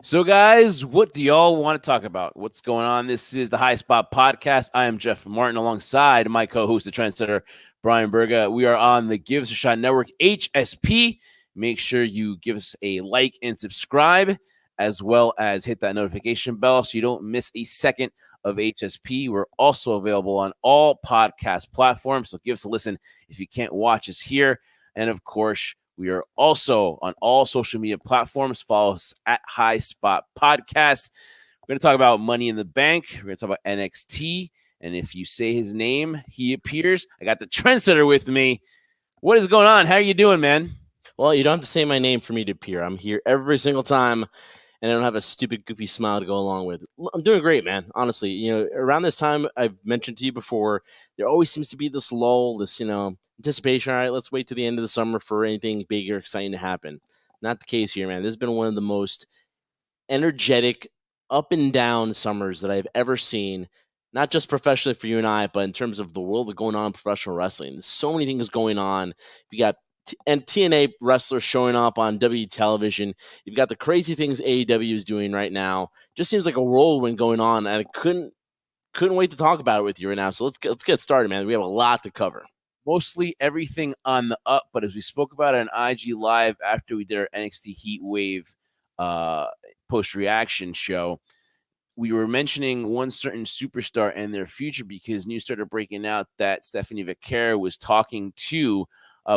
So, guys, what do y'all want to talk about? What's going on? This is the Highspot podcast. I am Jeff Martin alongside my co-host, the trendsetter, Brian Berga. We are on the Give Us a Shot Network, HSP. Make sure you give us a like and subscribe, as well as hit that notification bell so you don't miss a second of HSP. We're also available on all podcast platforms, so give us a listen if you can't watch us here. And, of course, we are also on all social media platforms. Follow us at High Spot Podcast. We're going to talk about Money in the Bank. We're going to talk about NXT. And if you say his name, he appears. I got the trendsetter with me. What is going on? How are you doing, man? Well, you don't have to say my name for me to appear. I'm here every single time, and I don't have a stupid, goofy smile to go along with. I'm doing great, man. Honestly, around this time, I've mentioned to you before, there always seems to be this lull, this, anticipation. All right, let's wait to the end of the summer for anything big or exciting to happen. Not the case here, man. This has been one of the most energetic, up and down summers that I've ever seen. Not just professionally for you and I, but in terms of the world of going on in professional wrestling. There's so many things going on. You got and TNA wrestlers showing up on W television. You've got the crazy things AEW is doing right now. Just seems like a whirlwind going on, and I couldn't wait to talk about it with you right now. So let's get started, man. We have a lot to cover. Mostly everything on the up, but as we spoke about on IG Live after we did our NXT Heat Wave post-reaction show, we were mentioning one certain superstar and their future because news started breaking out that Stephanie Vaquer was talking to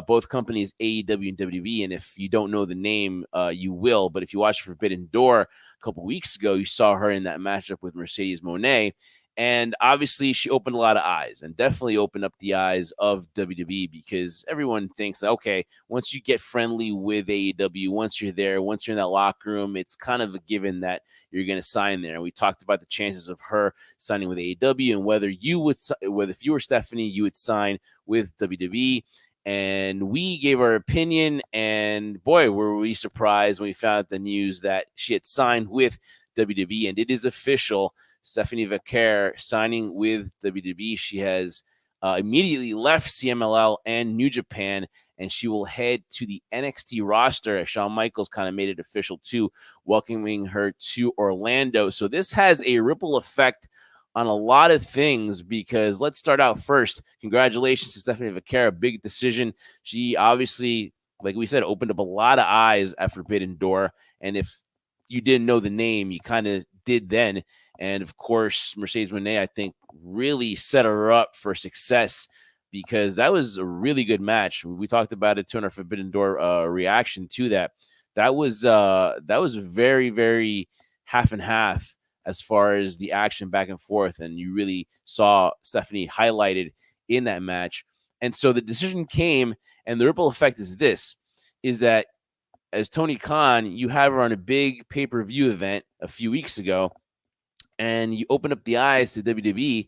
both companies, AEW and WWE. And if you don't know the name, you will. But if you watched Forbidden Door a couple weeks ago, you saw her in that matchup with Mercedes Moné. And obviously, she opened a lot of eyes and definitely opened up the eyes of WWE because everyone thinks, okay, once you get friendly with AEW, once you're there, once you're in that locker room, it's kind of a given that you're going to sign there. And we talked about the chances of her signing with AEW and whether if you were Stephanie, you would sign with WWE. And we gave our opinion, and boy, were we surprised when we found out the news that she had signed with WWE, and it is official. Stephanie Vaquer signing with WWE. She has immediately left CMLL and New Japan, and she will head to the NXT roster, as Shawn Michaels kind of made it official too, welcoming her to Orlando. So this has a ripple effect on a lot of things because let's start out first. Congratulations to Stephanie Vaquer, a big decision. She obviously, like we said, opened up a lot of eyes at Forbidden Door, and if you didn't know the name, you kind of did then. And of course, Mercedes Moné, I think, really set her up for success because that was a really good match. We talked about it too in our Forbidden Door reaction to that. That was very, very half and half as far as the action back and forth, and you really saw Stephanie highlighted in that match. And so the decision came, and the ripple effect is this: is that as Tony Khan, you have her on a big pay-per-view event a few weeks ago, and you open up the eyes to WWE.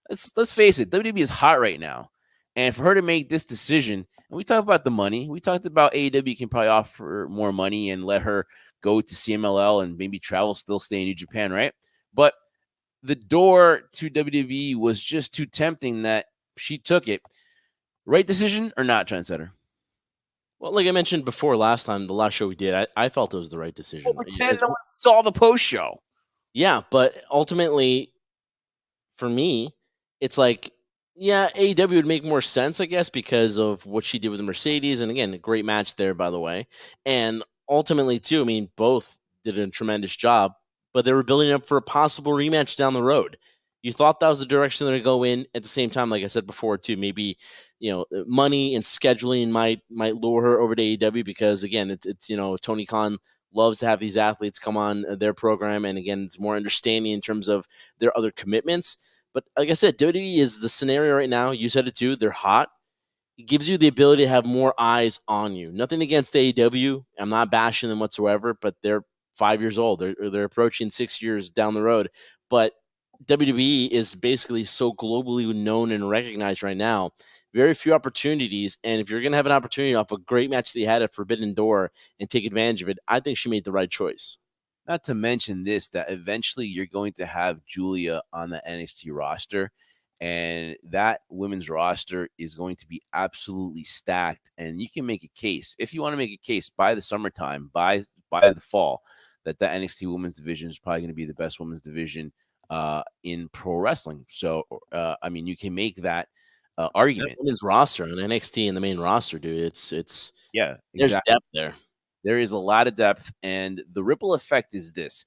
Let's face it, WWE is hot right now. And for her to make this decision, and we talked about the money, we talked about AEW can probably offer more money and let her go to CMLL and maybe travel, still stay in New Japan, right? But the door to WWE was just too tempting that she took it. Right decision or not, Trendsetter? Well, like I mentioned before last time, the last show we did, I felt it was the right decision. Well, pretend no one saw the post show. Yeah, but ultimately, for me, it's like, yeah, AEW would make more sense, I guess, because of what she did with Mercedes. And again, a great match there, by the way. And ultimately, too, I mean, both did a tremendous job, but they were building up for a possible rematch down the road. You thought that was the direction they're going to go in. At the same time, like I said before, too, maybe money and scheduling might lure her over to AEW because again, it's Tony Khan loves to have these athletes come on their program, and again, it's more understanding in terms of their other commitments. But like I said, WWE is the scenario right now. You said it too. They're hot. It gives you the ability to have more eyes on you. Nothing against AEW. I'm not bashing them whatsoever, but they're 5 years old. They're approaching 6 years down the road. But WWE is basically so globally known and recognized right now. Very few opportunities, and if you're going to have an opportunity off a great match that you had at Forbidden Door and take advantage of it, I think she made the right choice. Not to mention this, that eventually you're going to have Julia on the NXT roster, and that women's roster is going to be absolutely stacked. And you can make a case, if you want to make a case, by the summertime, by the fall, that NXT women's division is probably going to be the best women's division in pro wrestling. So, I mean, you can make that That argument. women's roster and NXT and the main roster, dude. It's Yeah, there's exactly. depth there. There is a lot of depth, and the ripple effect is this: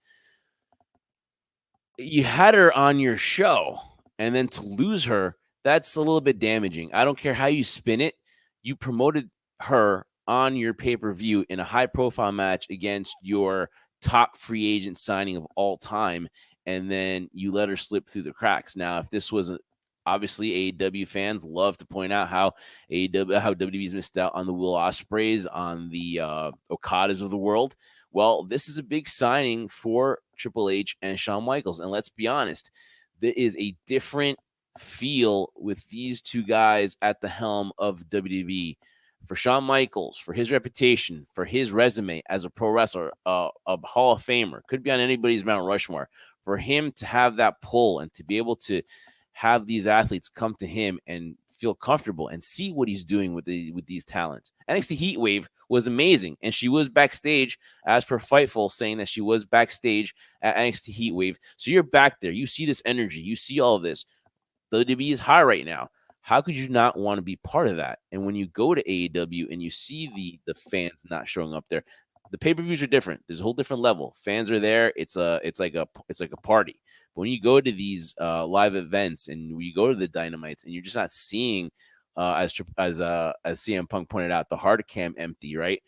you had her on your show, and then to lose her, that's a little bit damaging. I don't care how you spin it. You promoted her on your pay-per-view in a high-profile match against your top free agent signing of all time, and then you let her slip through the cracks. Now, if this wasn't obviously AEW fans love to point out how WWE's missed out on the Will Ospreys, on the Okadas of the world. Well, this is a big signing for Triple H and Shawn Michaels. And let's be honest, there is a different feel with these two guys at the helm of WWE. For Shawn Michaels, for his reputation, for his resume as a pro wrestler, a Hall of Famer, could be on anybody's Mount Rushmore. For him to have that pull and to be able to have these athletes come to him and feel comfortable and see what he's doing with these talents. NXT Heatwave was amazing, and she was backstage as per Fightful saying that she was backstage at NXT Heatwave. So you're back there. You see this energy. You see all of this. The WWE is high right now. How could you not want to be part of that? And when you go to AEW and you see the fans not showing up there, the pay-per-views are different. There's a whole different level. Fans are there. It's like a party. But when you go to these live events and you go to the Dynamites and you're just not seeing, as CM Punk pointed out, the hard cam empty, right?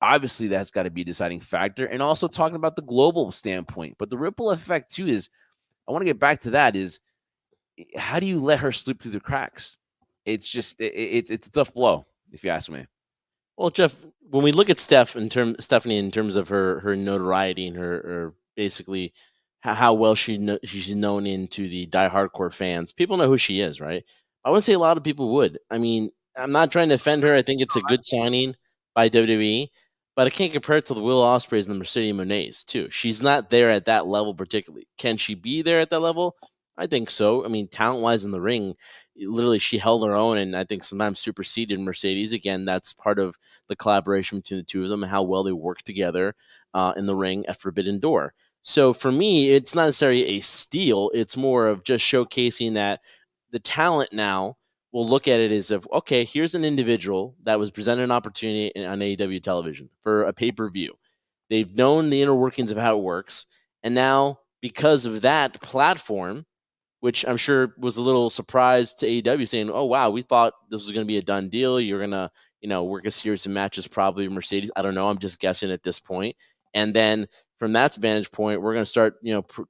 Obviously, that's got to be a deciding factor. And also talking about the global standpoint. But the ripple effect too is, I want to get back to that, is how do you let her slip through the cracks? It's just it's a tough blow, if you ask me. Well, Jeff, when we look at Stephanie in terms of her notoriety and her basically how well she's known into the die-hardcore fans, people know who she is, right? I wouldn't say a lot of people would. I mean, I'm not trying to offend her. I think it's a good signing by WWE, but I can't compare it to the Will Ospreys and the Mercedes Monets too. She's not there at that level particularly. Can she be there at that level? I think so. I mean, talent-wise in the ring, literally she held her own, and I think sometimes superseded Mercedes. Again, that's part of the collaboration between the two of them and how well they work together in the ring at Forbidden Door. So for me, it's not necessarily a steal. It's more of just showcasing that the talent now will look at it as if, okay, here's an individual that was presented an opportunity on AEW television for a pay-per-view. They've known the inner workings of how it works. And now, because of that platform, which I'm sure was a little surprise to AEW, saying, "Oh wow, we thought this was going to be a done deal. You're gonna, work a series of matches, probably Mercedes. I don't know. I'm just guessing at this point." And then from that vantage point, we're going to start,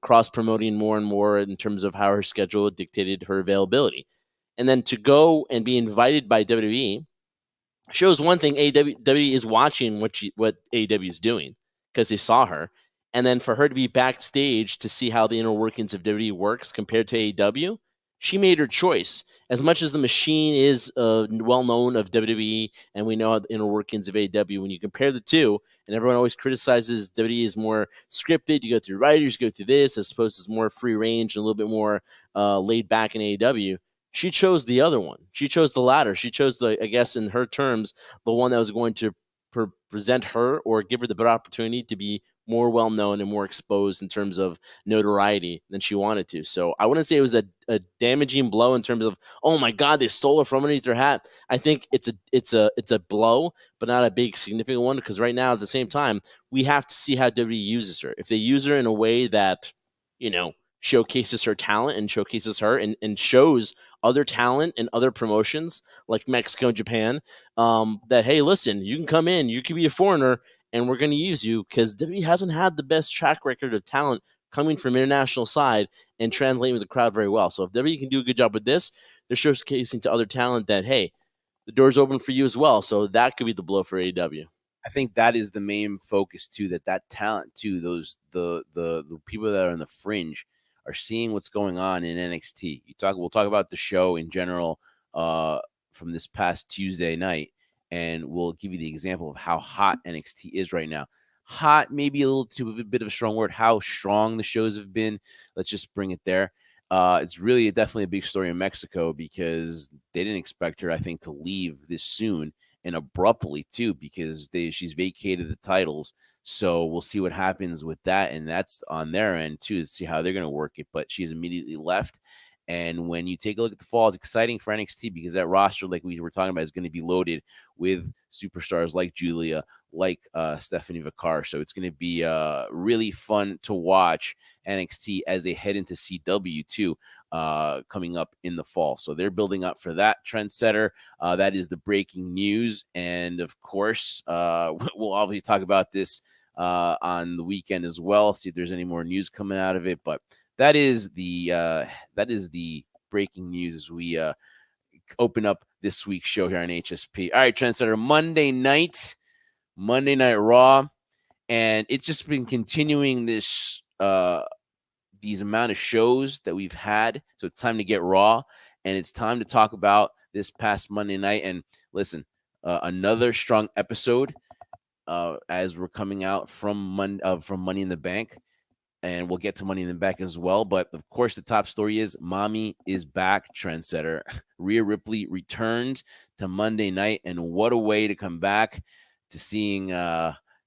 cross promoting more and more in terms of how her schedule dictated her availability. And then to go and be invited by WWE shows one thing: AEW is watching what AEW is doing because they saw her, and then for her to be backstage to see how the inner workings of WWE works compared to AEW, she made her choice. As much as the machine is well known of WWE, and we know how the inner workings of AEW, when you compare the two, and everyone always criticizes WWE is more scripted. You go through writers, you go through this, as opposed to it's more free range and a little bit more laid back in AEW. She chose the other one. She chose the latter. She chose I guess in her terms, the one that was going to present her or give her the better opportunity to be more well known and more exposed in terms of notoriety than she wanted to. So I wouldn't say it was a damaging blow in terms of, oh my God, they stole her from underneath her hat. I think it's a blow, but not a big significant one, because right now at the same time we have to see how WWE uses her. If they use her in a way that showcases her talent and showcases her and shows other talent and other promotions like Mexico and Japan, that, hey, listen, you can come in, you can be a foreigner, and we're going to use you, because WWE hasn't had the best track record of talent coming from international side and translating with the crowd very well. So if WWE can do a good job with this, they're showcasing to other talent that, hey, the door's open for you as well. So that could be the blow for AEW. I think that is the main focus too. That talent too. Those the people that are on the fringe are seeing what's going on in NXT. We'll talk about the show in general from this past Tuesday night, and we'll give you the example of how hot NXT is right now. Hot, maybe a little too a bit of a strong word. How strong the shows have been. Let's just bring it there. It's really definitely a big story in Mexico, because they didn't expect her, I think, to leave this soon and abruptly too, because she's vacated the titles. So we'll see what happens with that, and that's on their end too, to see how they're going to work it. But she's immediately left. And when you take a look at the fall, it's exciting for NXT because that roster, like we were talking about, is going to be loaded with superstars like Julia, like Stephanie Vaquer. So it's going to be really fun to watch NXT as they head into CW too, coming up in the fall. So they're building up for that trendsetter. That is the breaking news. And of course, we'll obviously talk about this on the weekend as well, see if there's any more news coming out of it. But that is the breaking news as we open up this week's show here on HSP. All right, trendsetter, Monday Night Raw, and it's just been continuing this these amount of shows that we've had. So it's time to get Raw, and it's time to talk about this past Monday night. And listen, another strong episode as we're coming out from Money in the Bank. And we'll get to Money in the Bank as well. But, of course, the top story is Mommy is back, trendsetter. Rhea Ripley returned to Monday night. And what a way to come back to seeing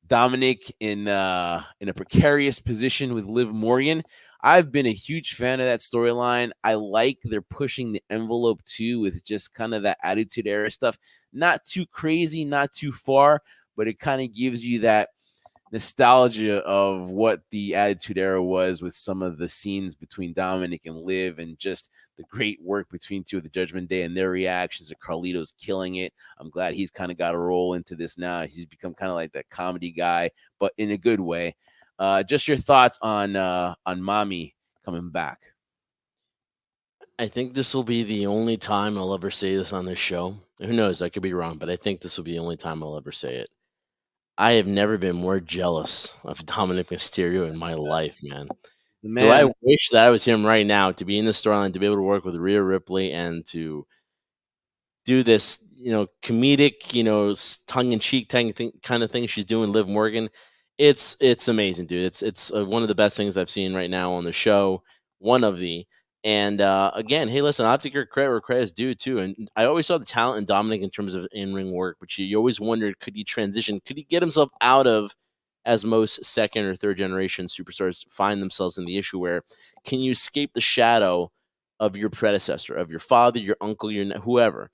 Dominic in a precarious position with Liv Morgan. I've been a huge fan of that storyline. I like they're pushing the envelope, too, with just kind of that Attitude Era stuff. Not too crazy, not too far, but it kind of gives you that nostalgia of what the Attitude Era was with some of the scenes between Dominic and Liv, and just the great work between two of the Judgment Day and their reactions to Carlito's killing it. I'm glad he's kind of got a roll into this now. He's become kind of like that comedy guy, but in a good way. Just your thoughts on Mommy coming back. I think this will be the only time I'll ever say this on this show. Who knows? I could be wrong, but I think this will be the only time I'll ever say it. I have never been more jealous of Dominic Mysterio in my life, man. Do I Man, wish that I was him right now to be in the storyline, to be able to work with Rhea Ripley and to do this, comedic, tongue in cheek kind of thing she's doing, Liv Morgan. It's amazing, dude. It's one of the best things I've seen right now on the show. One of the and again, hey, listen, I have to give credit where credit is due too. And I always saw the talent in Dominic in terms of in ring work, but you always wondered, could he transition? Could he get himself out of, as most second or third generation superstars find themselves in the issue where, can you escape the shadow of your predecessor, of your father, your uncle, your whoever?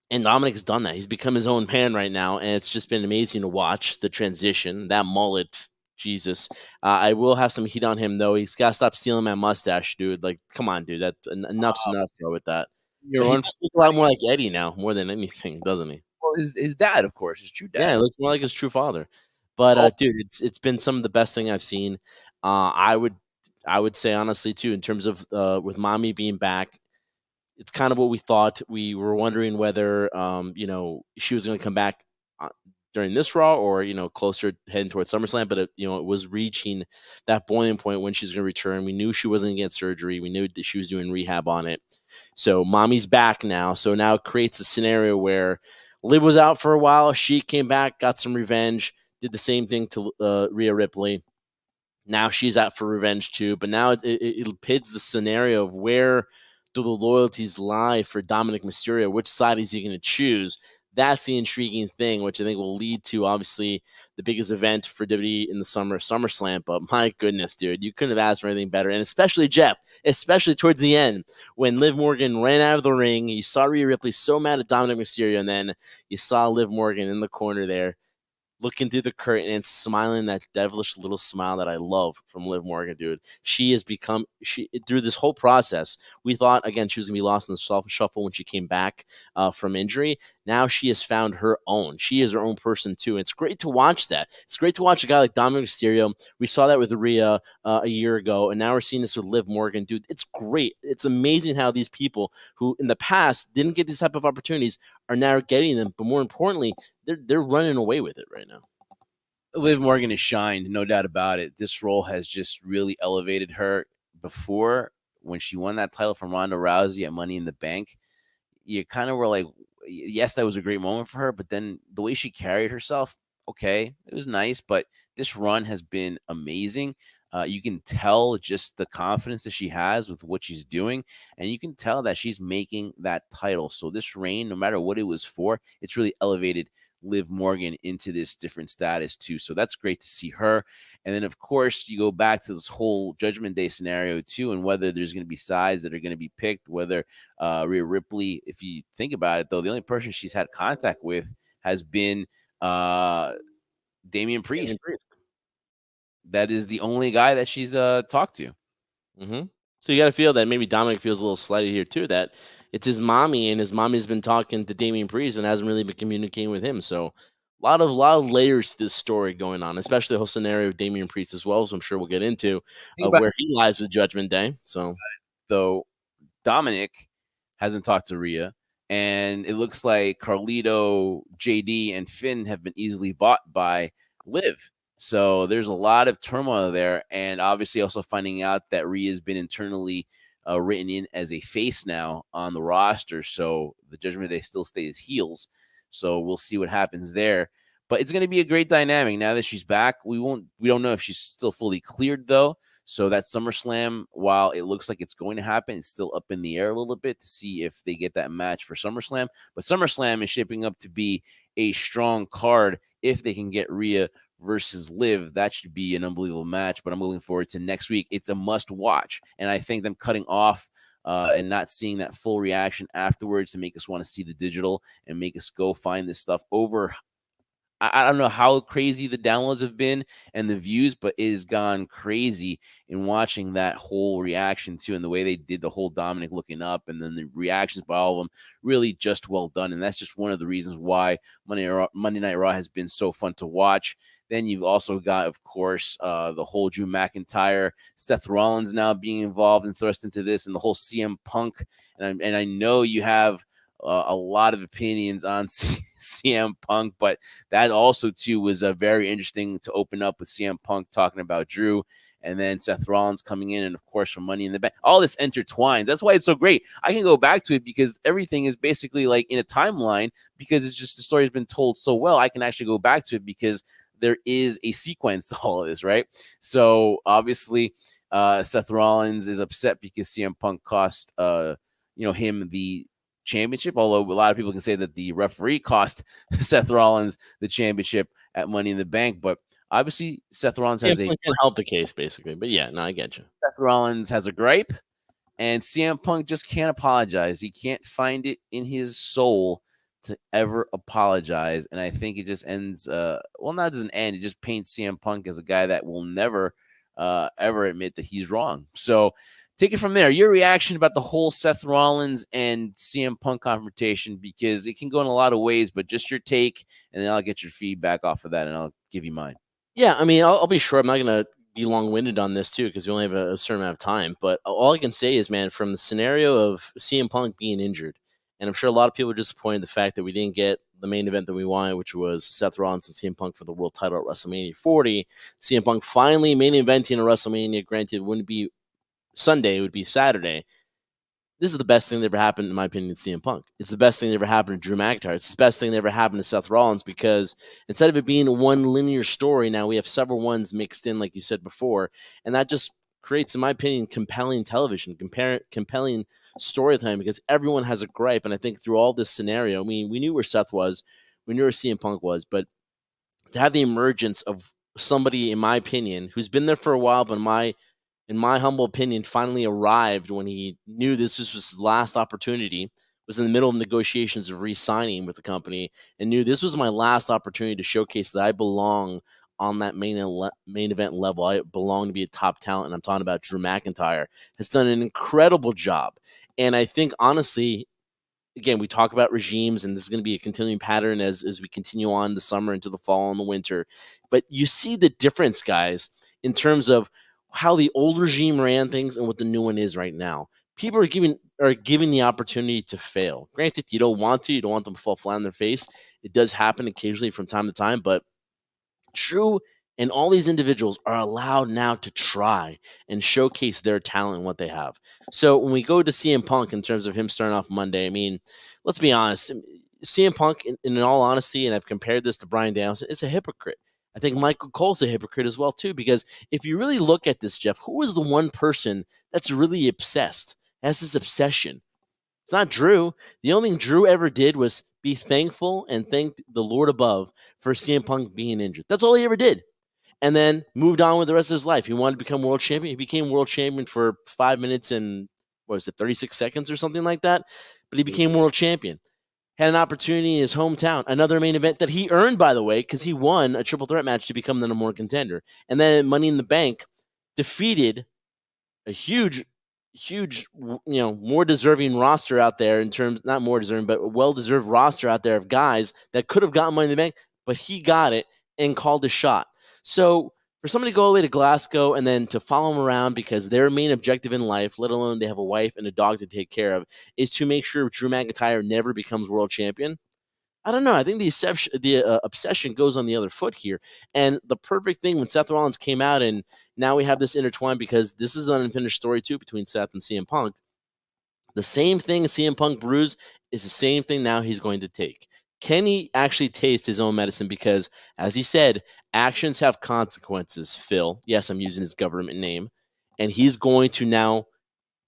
And Dominic's done that. He's become his own man right now, and it's just been amazing to watch the transition. That mullet, Jesus. I will have some heat on him, though. He's got to stop stealing my mustache, dude. Like, come on, dude. That's enough's enough, bro, with that. you're He on. does look a lot more like Eddie now, more than anything, doesn't he? Well, his dad, of course, his true Yeah, dad. he looks more like his true father. But Oh, dude, it's been some of the best thing I've seen. I would say honestly too, in terms of with Mommy being back, it's kind of what we thought. We were wondering whether, she was going to come back during this Raw or, closer heading towards SummerSlam. But, it was reaching that boiling point when she's going to return. We knew she wasn't going to get surgery. We knew that she was doing rehab on it. So Mommy's back now. So now it creates a scenario where Liv was out for a while. She came back, got some revenge, did the same thing to Rhea Ripley. Now she's out for revenge too, but now it pits the scenario of where do the loyalties lie for Dominic Mysterio? Which side is he going to choose? That's the intriguing thing, which I think will lead to obviously the biggest event for WWE in the summer, SummerSlam. But my goodness, dude, you couldn't have asked for anything better. And especially Jeff, especially towards the end when Liv Morgan ran out of the ring, you saw Rhea Ripley so mad at Dominic Mysterio, and then you saw Liv Morgan in the corner there, looking through the curtain and smiling that devilish little smile that I love from Liv Morgan, dude. She has become, through this whole process, we thought, again, she was going to be lost in the shuffle when she came back from injury. Now she has found her own. She is her own person, too. And it's great to watch that. It's great to watch a guy like Dominic Mysterio. We saw that with Rhea a year ago, and now we're seeing this with Liv Morgan, dude. It's great. It's amazing how these people who in the past didn't get these type of opportunities are now getting them. But more importantly, they're running away with it right now. Liv Morgan has shined, no doubt about it. This role has just really elevated her. Before, when she won that title from Ronda Rousey at Money in the Bank, you kind of were like, yes, that was a great moment for her, but then the way she carried herself, okay, it was nice, but this run has been amazing. You can tell just the confidence that she has with what she's doing, and you can tell that she's making that title. So this reign, no matter what it was for, it's really elevated Liv Morgan into this different status too. So that's great to see her. And then of course you go back to this whole Judgment Day scenario too, and whether there's going to be sides that are going to be picked, whether Rhea Ripley, if you think about it though, the only person she's had contact with has been Damian Priest. That is the only guy that she's talked to. Mm-hmm. So you got to feel that maybe Dominic feels a little slighted here too, that it's his mommy, and his mommy's been talking to Damian Priest and hasn't really been communicating with him. So a lot of layers to this story going on, especially the whole scenario of Damian Priest as well. So I'm sure we'll get into of where he lies with Judgment Day. So though Dominic hasn't talked to Rhea, and it looks like Carlito, JD, and Finn have been easily bought by Liv. So there's a lot of turmoil there, and obviously also finding out that Rhea has been internally written in as a face now on the roster. So the Judgment Day still stays heels. So we'll see what happens there. But it's going to be a great dynamic now that she's back. We don't know if she's still fully cleared though. So that SummerSlam, while it looks like it's going to happen, it's still up in the air a little bit to see if they get that match for SummerSlam. But SummerSlam is shaping up to be a strong card if they can get Rhea versus Liv. That should be an unbelievable match, but I'm looking forward to next week. It's a must watch, and I think them cutting off and not seeing that full reaction afterwards to make us want to see the digital and make us go find this stuff over. I don't know how crazy the downloads have been and the views, but it has gone crazy in watching that whole reaction too, and the way they did the whole Dominic looking up, and then the reactions by all of them, really just well done. And that's just one of the reasons why Monday Night Raw has been so fun to watch. Then you've also got, of course, the whole Drew McIntyre, Seth Rollins now being involved and thrust into this, and the whole CM Punk. And I know you have a lot of opinions on CM Punk, but that also too was very interesting to open up with CM Punk talking about Drew, and then Seth Rollins coming in, and of course from Money in the Bank. All this intertwines. That's why it's so great. I can go back to it because everything is basically like in a timeline, because it's just the story has been told so well. I can actually go back to it because there is a sequence to all of this, right? So obviously Seth Rollins is upset because CM Punk cost him the championship, although a lot of people can say that the referee cost Seth Rollins the championship at Money in the Bank. But obviously Seth Rollins has can help the case basically. But yeah, no, I get you. Seth Rollins has a gripe, and CM Punk just can't apologize. He can't find it in his soul to ever apologize, and I think it just ends not doesn't end, it just paints CM Punk as a guy that will never ever admit that he's wrong. So take it from there. Your reaction about the whole Seth Rollins and CM Punk confrontation, because it can go in a lot of ways, but just your take, and then I'll get your feedback off of that, and I'll give you mine. Yeah, I mean, I'll be short. I'm not going to be long-winded on this, too, because we only have a certain amount of time. But all I can say is, man, from the scenario of CM Punk being injured, and I'm sure a lot of people are disappointed in the fact that we didn't get the main event that we wanted, which was Seth Rollins and CM Punk for the world title at WrestleMania 40. CM Punk finally main eventing at WrestleMania. Granted, it wouldn't be Sunday, it would be Saturday. This is the best thing that ever happened, in my opinion, to CM Punk. It's the best thing that ever happened to Drew McIntyre. It's the best thing that ever happened to Seth Rollins, because instead of it being one linear story, now we have several ones mixed in, like you said before, and that just creates, in my opinion, compelling television, compelling storytelling, because everyone has a gripe. And I think through all this scenario, I mean, we knew where Seth was, we knew where CM Punk was, but to have the emergence of somebody, in my opinion, who's been there for a while, but in my humble opinion, finally arrived when he knew this was his last opportunity, was in the middle of negotiations of re-signing with the company, and knew this was my last opportunity to showcase that I belong on that main event level. I belong to be a top talent, and I'm talking about Drew McIntyre. Has done an incredible job. And I think, honestly, again, we talk about regimes, and this is going to be a continuing pattern as we continue on the summer into the fall and the winter. But you see the difference, guys, in terms of how the old regime ran things and what the new one is right now. People are given the opportunity to fail. Granted, you don't want them to fall flat on their face. It does happen occasionally from time to time, but Drew and all these individuals are allowed now to try and showcase their talent and what they have. So when we go to CM Punk in terms of him starting off Monday, I mean, let's be honest, CM Punk, in all honesty, and I've compared this to Bryan Danielson, is a hypocrite. I think Michael Cole's a hypocrite as well, too, because if you really look at this, Jeff, who is the one person that's really obsessed, has this obsession It's not Drew. The only thing Drew ever did was be thankful and thank the Lord above for CM Punk being injured. That's all he ever did. And then moved on with the rest of his life. He wanted to become world champion. He became world champion for 5 minutes and what was it, 36 seconds or something like that. But he became world champion. Had an opportunity in his hometown, another main event that he earned, by the way, because he won a triple threat match to become the number one contender. And then Money in the Bank defeated a huge, more deserving roster out there in terms, not more deserving, but a well-deserved roster out there of guys that could have gotten Money in the Bank, but he got it and called a shot. So for somebody to go all the way to Glasgow and then to follow him around because their main objective in life, let alone they have a wife and a dog to take care of, is to make sure Drew McIntyre never becomes world champion. I don't know. I think the obsession goes on the other foot here. And the perfect thing when Seth Rollins came out, and now we have this intertwined because this is an unfinished story too between Seth and CM Punk. The same thing CM Punk brews is the same thing now he's going to take. Can he actually taste his own medicine? Because, as he said, actions have consequences, Phil. Yes, I'm using his government name. And he's going to now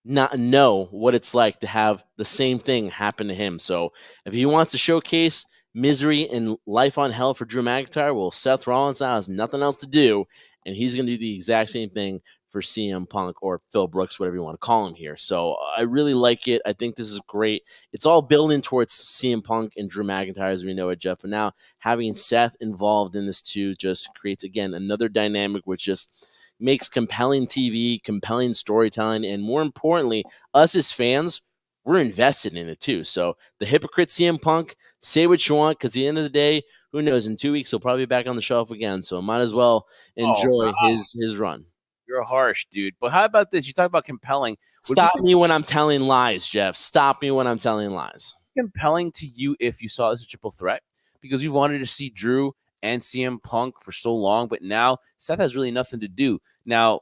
not know what it's like to have the same thing happen to him. So if he wants to showcase misery and life on hell for Drew McIntyre, well, Seth Rollins now has nothing else to do, and he's going to do the exact same thing for CM Punk or Phil Brooks, whatever you want to call him here. So I really like it. I think this is great. It's all building towards CM Punk and Drew McIntyre as we know it, Jeff. But now having Seth involved in this too just creates, again, another dynamic which just makes compelling TV, compelling storytelling, and more importantly, us as fans, we're invested in it too. So the hypocrite CM Punk, say what you want, because at the end of the day, who knows? In 2 weeks, he'll probably be back on the shelf again. So might as well enjoy his run. You're harsh, dude. But how about this? You talk about compelling. Stop me when I'm telling lies, Jeff. Stop me when I'm telling lies. Compelling to you if you saw this as a triple threat because you wanted to see Drew and CM Punk for so long, but now Seth has really nothing to do. Now,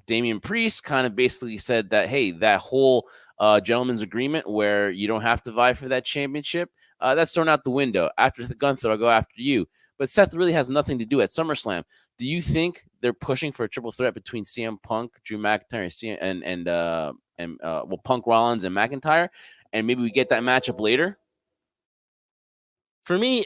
Damian Priest kind of basically said that, hey, that whole gentleman's agreement where you don't have to vie for that championship, that's thrown out the window. After the Gunther, I'll go after you. But Seth really has nothing to do at SummerSlam. Do you think they're pushing for a triple threat between CM Punk, Drew McIntyre, and Punk, Rollins, and McIntyre, and maybe we get that matchup later? For me,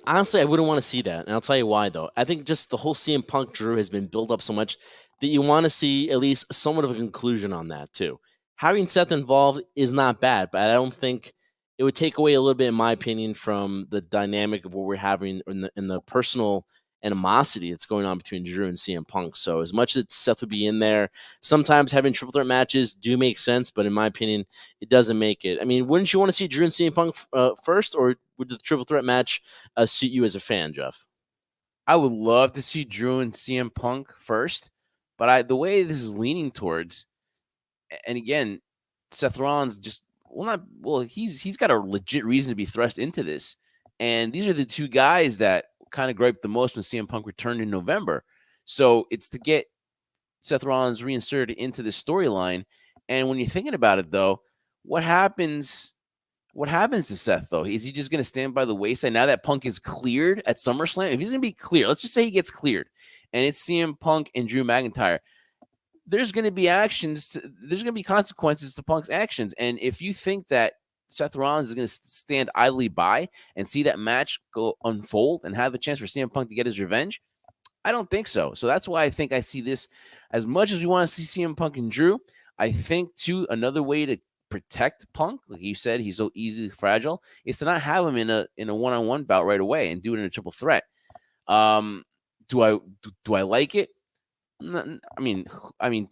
honestly, I wouldn't want to see that. And I'll tell you why, though. I think just the whole CM Punk Drew has been built up so much that you want to see at least somewhat of a conclusion on that, too. Having Seth involved is not bad, but I don't think it would take away a little bit, in my opinion, from the dynamic of what we're having in the personal animosity that's going on between Drew and CM Punk. So as much as Seth would be in there, sometimes having triple threat matches do make sense, but in my opinion, it doesn't make it. I mean, wouldn't you want to see Drew and CM Punk first, or would the triple threat match suit you as a fan, Jeff? I would love to see Drew and CM Punk first, but the way this is leaning towards, and again, Seth Rollins he's got a legit reason to be thrust into this, and these are the two guys that kind of griped the most when CM Punk returned in November. So it's to get Seth Rollins reinserted into this storyline. And when you're thinking about it, though, what happens to Seth, though? Is he just going to stand by the wayside now that Punk is cleared at SummerSlam? If he's going to be clear, let's just say he gets cleared, and it's CM Punk and Drew McIntyre, there's going to be there's going to be consequences to Punk's actions. And if you think that Seth Rollins is going to stand idly by and see that match go unfold and have a chance for CM Punk to get his revenge, I don't think so. So that's why I think I see this, as much as we want to see CM Punk and Drew, I think, too, another way to protect Punk, like you said, he's so easily fragile, is to not have him in a one-on-one bout right away and do it in a triple threat. Do I like it? I mean,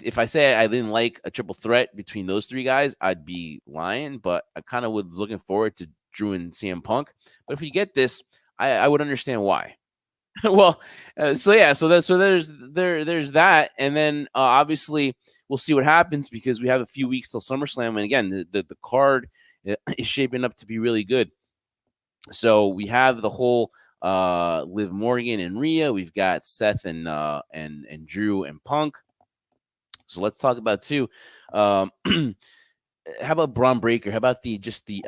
if I say I didn't like a triple threat between those three guys, I'd be lying. But I kind of was looking forward to Drew and CM Punk. But if you get this, I would understand why. Well, there's that, and then obviously we'll see what happens because we have a few weeks till SummerSlam, and again, the card is shaping up to be really good. So we have the whole Liv Morgan and Rhea. We've got Seth and Drew and Punk. So let's talk about two. How about Braun Breaker? How about the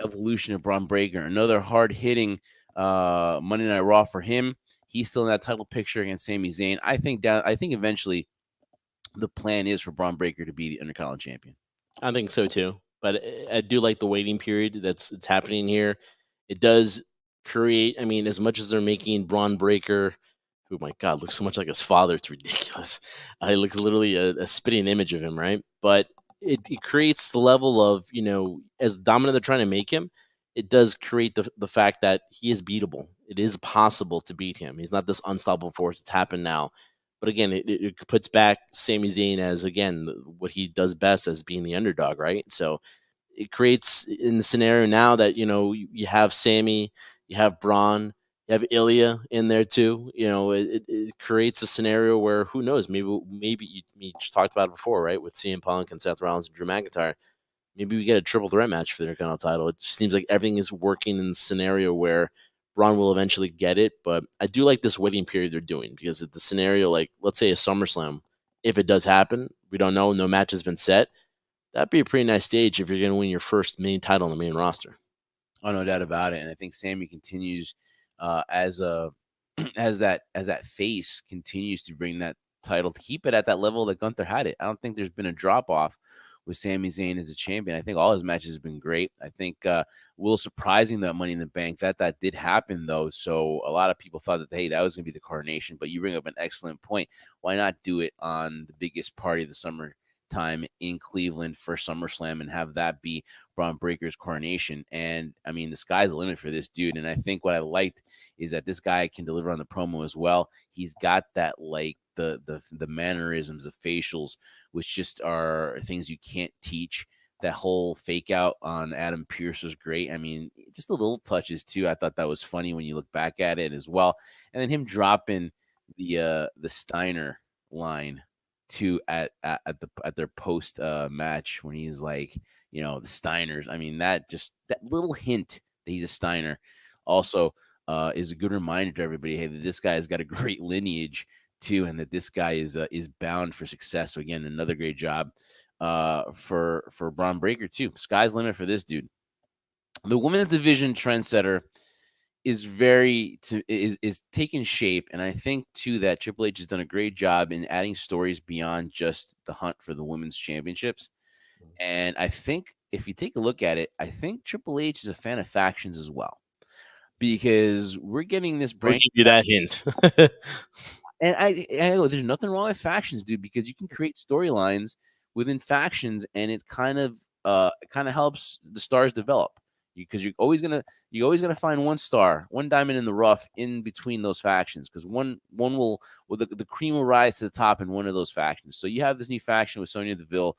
evolution of Braun Breaker? Another hard hitting Monday Night Raw for him. He's still in that title picture against Sami Zayn. I think eventually the plan is for Braun Breaker to be the Intercontinental Champion. I think so too. but I do like the waiting period it's happening here. It does create. I mean, as much as they're making Braun Breaker, who my God looks so much like his father, it's ridiculous. He looks literally a spitting image of him, right? But it creates the level of, as dominant they're trying to make him. It does create the fact that he is beatable. It is possible to beat him. He's not this unstoppable force. It's happened now. But again, it puts back Sami Zayn as, again, what he does best, as being the underdog, right? So it creates, in the scenario now that, you have Sammy, you have Braun, you have Ilya in there too. It creates a scenario where, who knows, maybe you just talked about it before, right? With CM Punk and Seth Rollins and Drew McIntyre. Maybe we get a triple threat match for the Intercontinental title. It just seems like everything is working in the scenario where Braun will eventually get it. But I do like this waiting period they're doing, because the scenario, like, let's say a SummerSlam, if it does happen, we don't know, no match has been set. That'd be a pretty nice stage if you're going to win your first main title on the main roster. Oh, no doubt about it. And I think Sammy continues as a as that face continues to bring that title, to keep it at that level that Gunther had it. I don't think there's been a drop off with Sami Zayn as a champion. I think all his matches have been great. I think a little surprising that Money in the Bank that did happen though. So a lot of people thought that, hey, that was going to be the coronation. But you bring up an excellent point. Why not do it on the biggest party of the summer time in Cleveland for SummerSlam and have that be Braun Breaker's coronation? And I mean, the sky's the limit for this dude. And I think what I liked is that this guy can deliver on the promo as well. He's got that, like, the mannerisms, the facials, which just are things you can't teach. That whole fake out on Adam Pearce was great. I mean, just the little touches too. I thought that was funny when you look back at it as well. And then him dropping the Steiner line too at their post match, when he's like, the Steiners. I mean, that little hint that he's a Steiner also is a good reminder to everybody, hey, that this guy has got a great lineage too, and that this guy is bound for success. So again, another great job for Braun Breaker too. Sky's the limit for this dude. The women's division trendsetter is is taking shape, and I think too that Triple H has done a great job in adding stories beyond just the hunt for the women's championships. And I think if you take a look at it, I think Triple H is a fan of factions as well, because we're getting this I'll brand. give you that hint. And I go, there's nothing wrong with factions, dude, because you can create storylines within factions, and it kind of helps the stars develop. Because you're always gonna find one star, one diamond in the rough in between those factions, because one will the cream will rise to the top in one of those factions. So you have this new faction with Sonya Deville,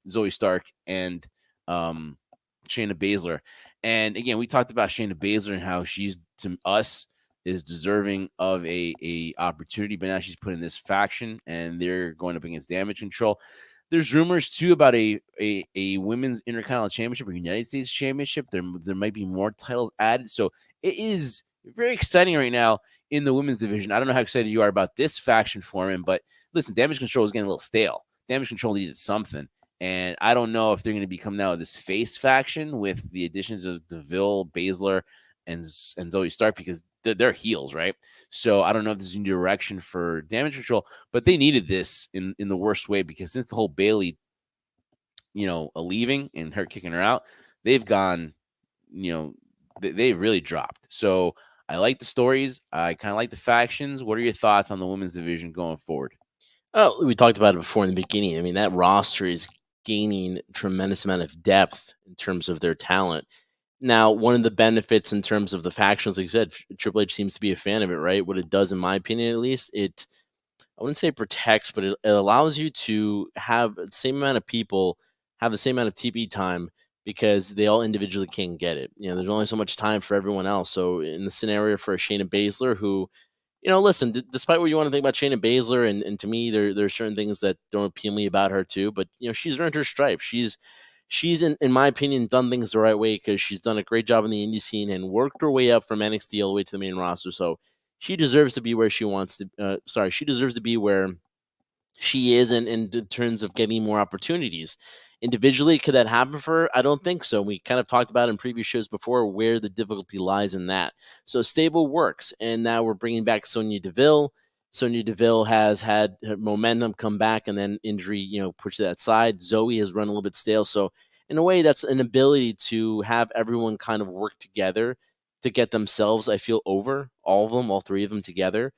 Zoe Stark, and Shayna Baszler. And again, we talked about Shayna Baszler and how she's, to us, is deserving of a opportunity, but now she's put in this faction and they're going up against Damage Control. There's rumors too about a women's Intercontinental Championship or United States Championship. There might be more titles added, so it is very exciting right now in the women's division. I don't know how excited you are about this faction forming, but listen, Damage Control is getting a little stale. Damage Control needed something, and I don't know if they're going to become now this face faction with the additions of Deville, Baszler, and Zoe Stark, because they're heels, right? So I don't know if there's a new direction for Damage Control, but they needed this in the worst way, because since the whole Bailey, leaving and her kicking her out, they've gone, they've really dropped. So I like the stories. I kind of like the factions. What are your thoughts on the women's division going forward? Oh, we talked about it before in the beginning. I mean, that roster is gaining a tremendous amount of depth in terms of their talent. Now, one of the benefits in terms of the factions, like you said, Triple H seems to be a fan of it, right? What it does, in my opinion, at least, I wouldn't say protects, but it allows you to have the same amount of people have the same amount of TV time, because they all individually can't get it. There's only so much time for everyone else. So in the scenario for Shayna Baszler, who, listen, despite what you want to think about Shayna Baszler, and to me, there are certain things that don't appeal me about her too, but she's earned her stripes. She's in my opinion, done things the right way, because she's done a great job in the indie scene and worked her way up from NXT all the way to the main roster. So she deserves to be where she wants to. She deserves to be where she is, in terms of getting more opportunities. Individually, could that happen for her? I don't think so. We kind of talked about in previous shows before where the difficulty lies in that. So stable works, and now we're bringing back Sonya Deville. Sonya Deville has had her momentum come back, and then injury, pushed that side. Zoe has run a little bit stale. So in a way, that's an ability to have everyone kind of work together to get themselves, I feel, over all of them, all three of them together.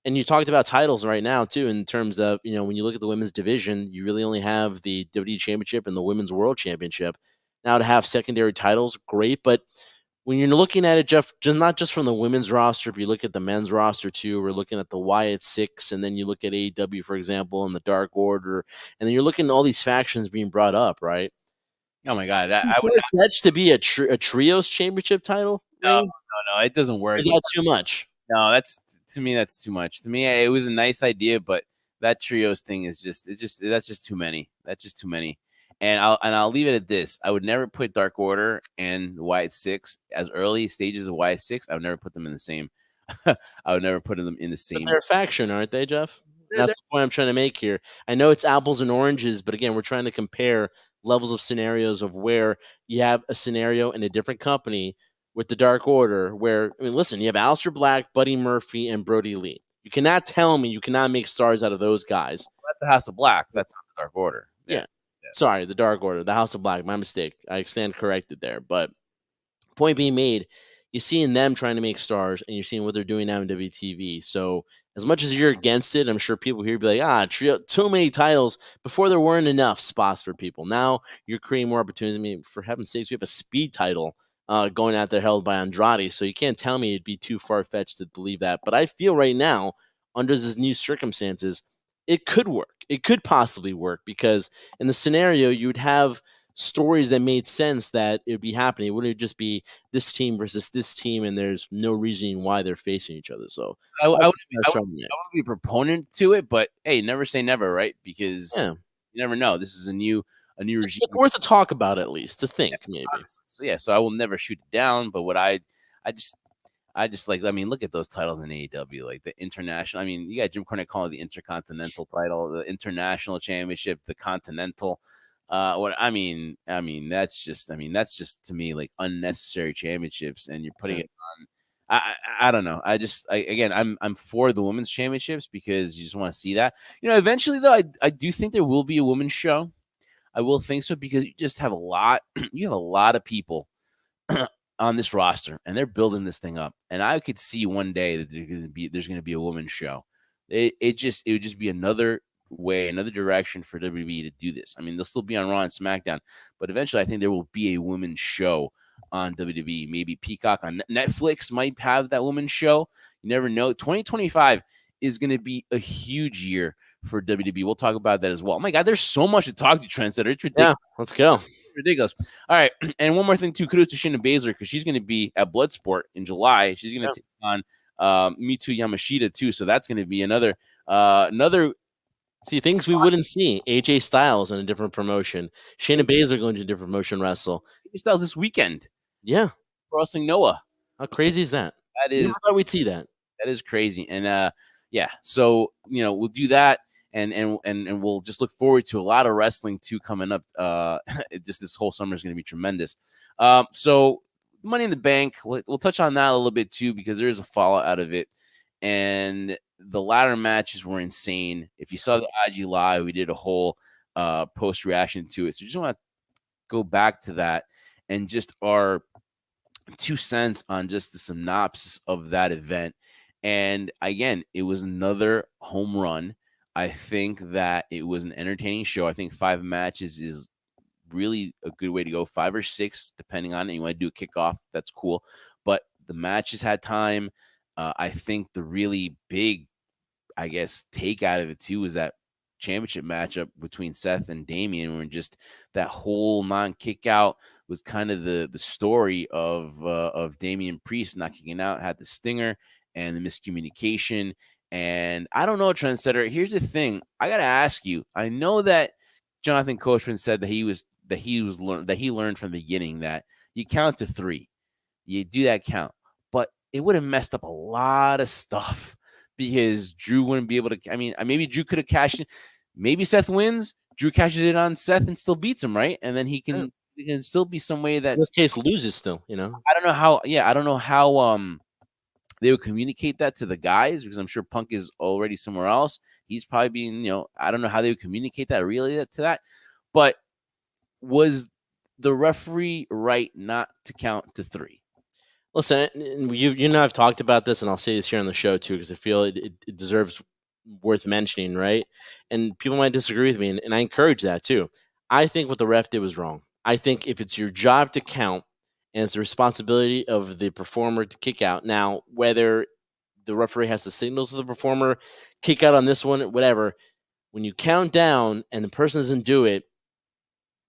And you talked about titles right now too, in terms of, when you look at the women's division, you really only have the WWE Championship and the Women's World Championship. Now to have secondary titles, great, but when you're looking at it, Jeff, just not just from the women's roster, but you look at the men's roster too. We're looking at the Wyatt Six, and then you look at AEW, for example, and the Dark Order, and then you're looking at all these factions being brought up, right? Oh my God, Is I would it fetched to be a trios championship title no, reign? no, it doesn't work. Is that too much? No, that's to me. That's too much. To me, it was a nice idea, but that trios thing is that's just too many. That's just too many. And I'll leave it at this. I would never put Dark Order and the Wyatt Six as early stages of Wyatt Six. I would never put them in the same. I would never put them in the But same. they're a faction, aren't they, Jeff? They're- That's the point I'm trying to make here. I know it's apples and oranges, but again, we're trying to compare levels of scenarios of where you have a scenario in a different company with the Dark Order, where, I mean, listen, you have Aleister Black, Buddy Murphy, and Brody Lee. You cannot tell me you cannot make stars out of those guys. That's the House of Black. That's not the Dark Order. Yeah. Sorry, the Dark Order, the House of Black. My mistake. I stand corrected there. But point being made, you're seeing them trying to make stars, and you're seeing what they're doing now in WTV. So as much as you're against it, I'm sure people here be like, trio, too many titles. Before there weren't enough spots for people. Now you're creating more opportunities. I mean, for heaven's sakes, we have a speed title going out there held by Andrade. So you can't tell me it'd be too far-fetched to believe that. But I feel right now, under these new circumstances, it could work. It could possibly work because in the scenario, you would have stories that made sense that it would be happening. It wouldn't just be this team versus this team, and there's no reason why they're facing each other. So I would be a proponent to it, but hey, never say never, right? Because you never know. This is a new regime. It's worth to talk about, at least to think, maybe. So I will never shoot it down. But what I just like, I mean, look at those titles in AEW, like the international. I mean, you got Jim Cornette calling it the Intercontinental title, the International Championship, the Continental. That's just to me like unnecessary championships, and you're putting it on. I don't know. I'm for the women's championships because you just want to see that. Eventually though, I do think there will be a women's show. I will think so because you just have a lot. You have a lot of people on this roster, and they're building this thing up. And I could see one day that there's going to be a women's show. It would just be another way, another direction for WWE to do this. I mean, they'll still be on Raw and SmackDown, but eventually I think there will be a women's show on WWE. Maybe Peacock on Netflix might have that women's show. You never know. 2025 is going to be a huge year for WWE. We'll talk about that as well. Oh my God, there's so much to talk to, Trendsetter. It's ridiculous. Yeah, let's go. Ridiculous. All right. And one more thing, too. Kudos to Shayna Baszler because she's going to be at Bloodsport in July. She's going to take on Mitu Yamashita, too. So that's going to be another. See, things we wouldn't see. AJ Styles in a different promotion. Shayna Baszler going to a different promotion wrestle. AJ Styles this weekend. Yeah. Crossing Noah. How crazy is that? That is. How we'd see that. That is crazy. And so we'll do that. And we'll just look forward to a lot of wrestling too coming up. Just this whole summer is going to be tremendous. So Money in the Bank, we'll touch on that a little bit too because there is a fallout out of it, and the ladder matches were insane. If you saw the IG Live, we did a whole post reaction to it. So just want to go back to that and just our 2 cents on just the synopsis of that event. And again, it was another home run. I think that it was an entertaining show. I think 5 matches is really a good way to go. 5 or 6, depending on it. You want to do a kickoff, that's cool. But the matches had time. I think the really big, take out of it too was that championship matchup between Seth and Damian, where just that whole non-kick out was kind of the story of Damian Priest not kicking out, had the stinger and the miscommunication. And I don't know, Trendsetter. Here's the thing. I got to ask you. I know that Jonathan Coachman said that he learned from the beginning that you count to 3. You do that count. But it would have messed up a lot of stuff because Drew wouldn't be able to. I mean, maybe Drew could have cashed in. Maybe Seth wins. Drew cashes it on Seth and still beats him, right? And then he can still be some way that in this case loses still, I don't know how. Yeah, I don't know how they would communicate that to the guys because I'm sure Punk is already somewhere else. He's probably being, I don't know how they would communicate that, relay that to that. But was the referee right not to count to 3? Listen, you know I've talked about this, and I'll say this here on the show too because I feel it deserves worth mentioning, right? And people might disagree with me, and I encourage that too. I think what the ref did was wrong. I think if it's your job to count and it's the responsibility of the performer to kick out, now whether the referee has to signal to the performer, kick out on this one, whatever, when you count down and the person doesn't do it,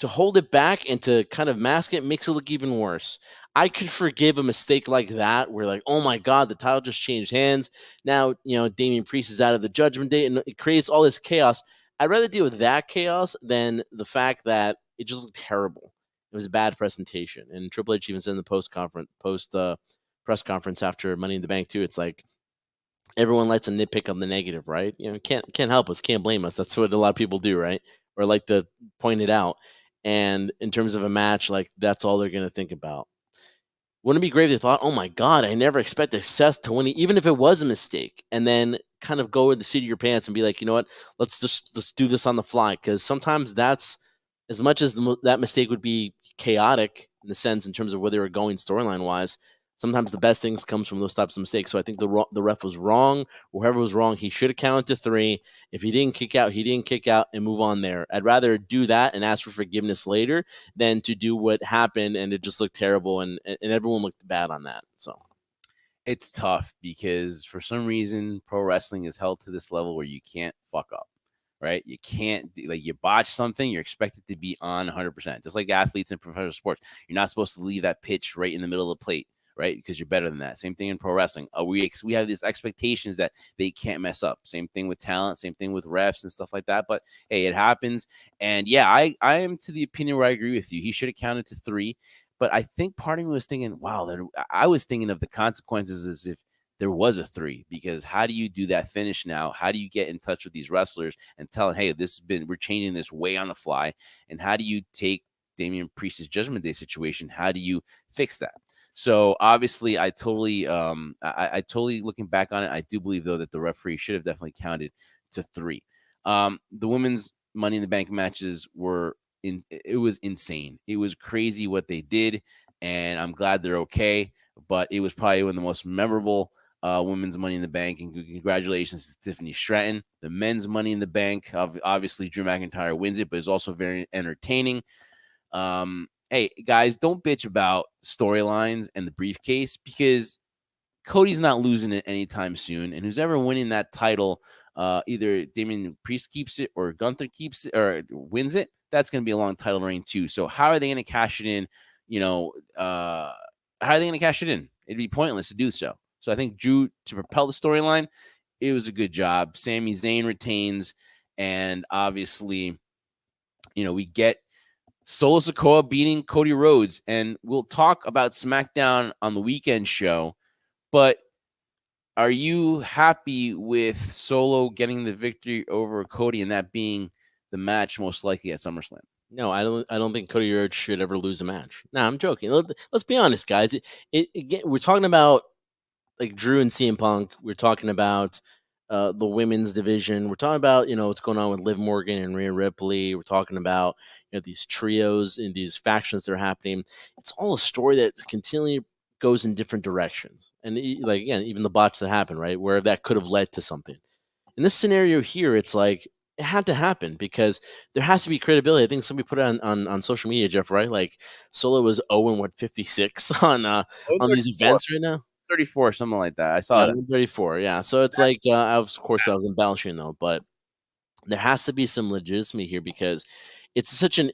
to hold it back and to kind of mask it makes it look even worse. I could forgive a mistake like that where like, oh my God, the title just changed hands. Now, Damian Priest is out of the Judgment Day and it creates all this chaos. I'd rather deal with that chaos than the fact that it just looked terrible. It was a bad presentation. And Triple H even said in the post press conference after Money in the Bank too, it's like everyone likes to nitpick on the negative, right? Can't help us, can't blame us. That's what a lot of people do, right? Or like to point it out. And in terms of a match, like that's all they're going to think about. Wouldn't it be great if they thought, oh my God, I never expected Seth to win, even if it was a mistake, and then kind of go with the seat of your pants and be like, you know what, let's do this on the fly. Because sometimes that's as much as that mistake would be chaotic in the sense in terms of where they were going storyline wise. Sometimes the best things comes from those types of mistakes. So I think the ref was wrong. Whoever was wrong, he should have counted to 3. If he didn't kick out, he didn't kick out and move on there. I'd rather do that and ask for forgiveness later than to do what happened and it just looked terrible and everyone looked bad on that. So It's tough because for some reason pro wrestling is held to this level where you can't fuck up, right? You can't, like, you botch something, you're expected to be on 100%. Just like athletes in professional sports, you're not supposed to leave that pitch right in the middle of the plate, right? Because you're better than that. Same thing in pro wrestling. We have these expectations that they can't mess up. Same thing with talent, same thing with refs and stuff like that. But hey, it happens. And yeah, I am to the opinion where I agree with you. He should have counted to 3. But I think part of me was thinking, wow, I was thinking of the consequences as if there was a 3, because how do you do that finish now? How do you get in touch with these wrestlers and tell them, hey, we're changing this way on the fly? And how do you take Damian Priest's Judgment Day situation? How do you fix that? So obviously, I totally looking back on it, I do believe though that the referee should have definitely counted to 3. The women's Money in the Bank matches it was insane. It was crazy what they did, and I'm glad they're okay. But it was probably one of the most memorable women's Money in the Bank, and congratulations to Tiffany Stratton. The men's Money in the Bank, obviously Drew McIntyre wins it, but it's also very entertaining. Hey, guys, don't bitch about storylines and the briefcase because Cody's not losing it anytime soon, and who's ever winning that title, either Damian Priest keeps it or Gunther keeps it or wins it, that's going to be a long title reign too. So how are they going to cash it in? How are they going to cash it in? It'd be pointless to do so. So I think Drew, to propel the storyline, it was a good job. Sami Zayn retains, and obviously, we get Solo Sikoa beating Cody Rhodes, and we'll talk about SmackDown on the weekend show. But are you happy with Solo getting the victory over Cody and that being the match most likely at SummerSlam? no, I don't think Cody Rhodes should ever lose a match. No, I'm joking. Let's be honest, guys. We're talking about like Drew and CM Punk. We're talking about the women's division. We're talking about what's going on with Liv Morgan and Rhea Ripley. We're talking about these trios and these factions that are happening. It's all a story that continually goes in different directions. And like again, even the bots that happen, right, where that could have led to something. In this scenario here, it's like it had to happen because there has to be credibility. I think somebody put it on social media, Jeff, right? Like Solo was 56 on these 34, events right now. 34, something like that. I saw Yeah, that. 134. Yeah. So it's like, of course, I was embellishing though, but there has to be some legitimacy here because it's such an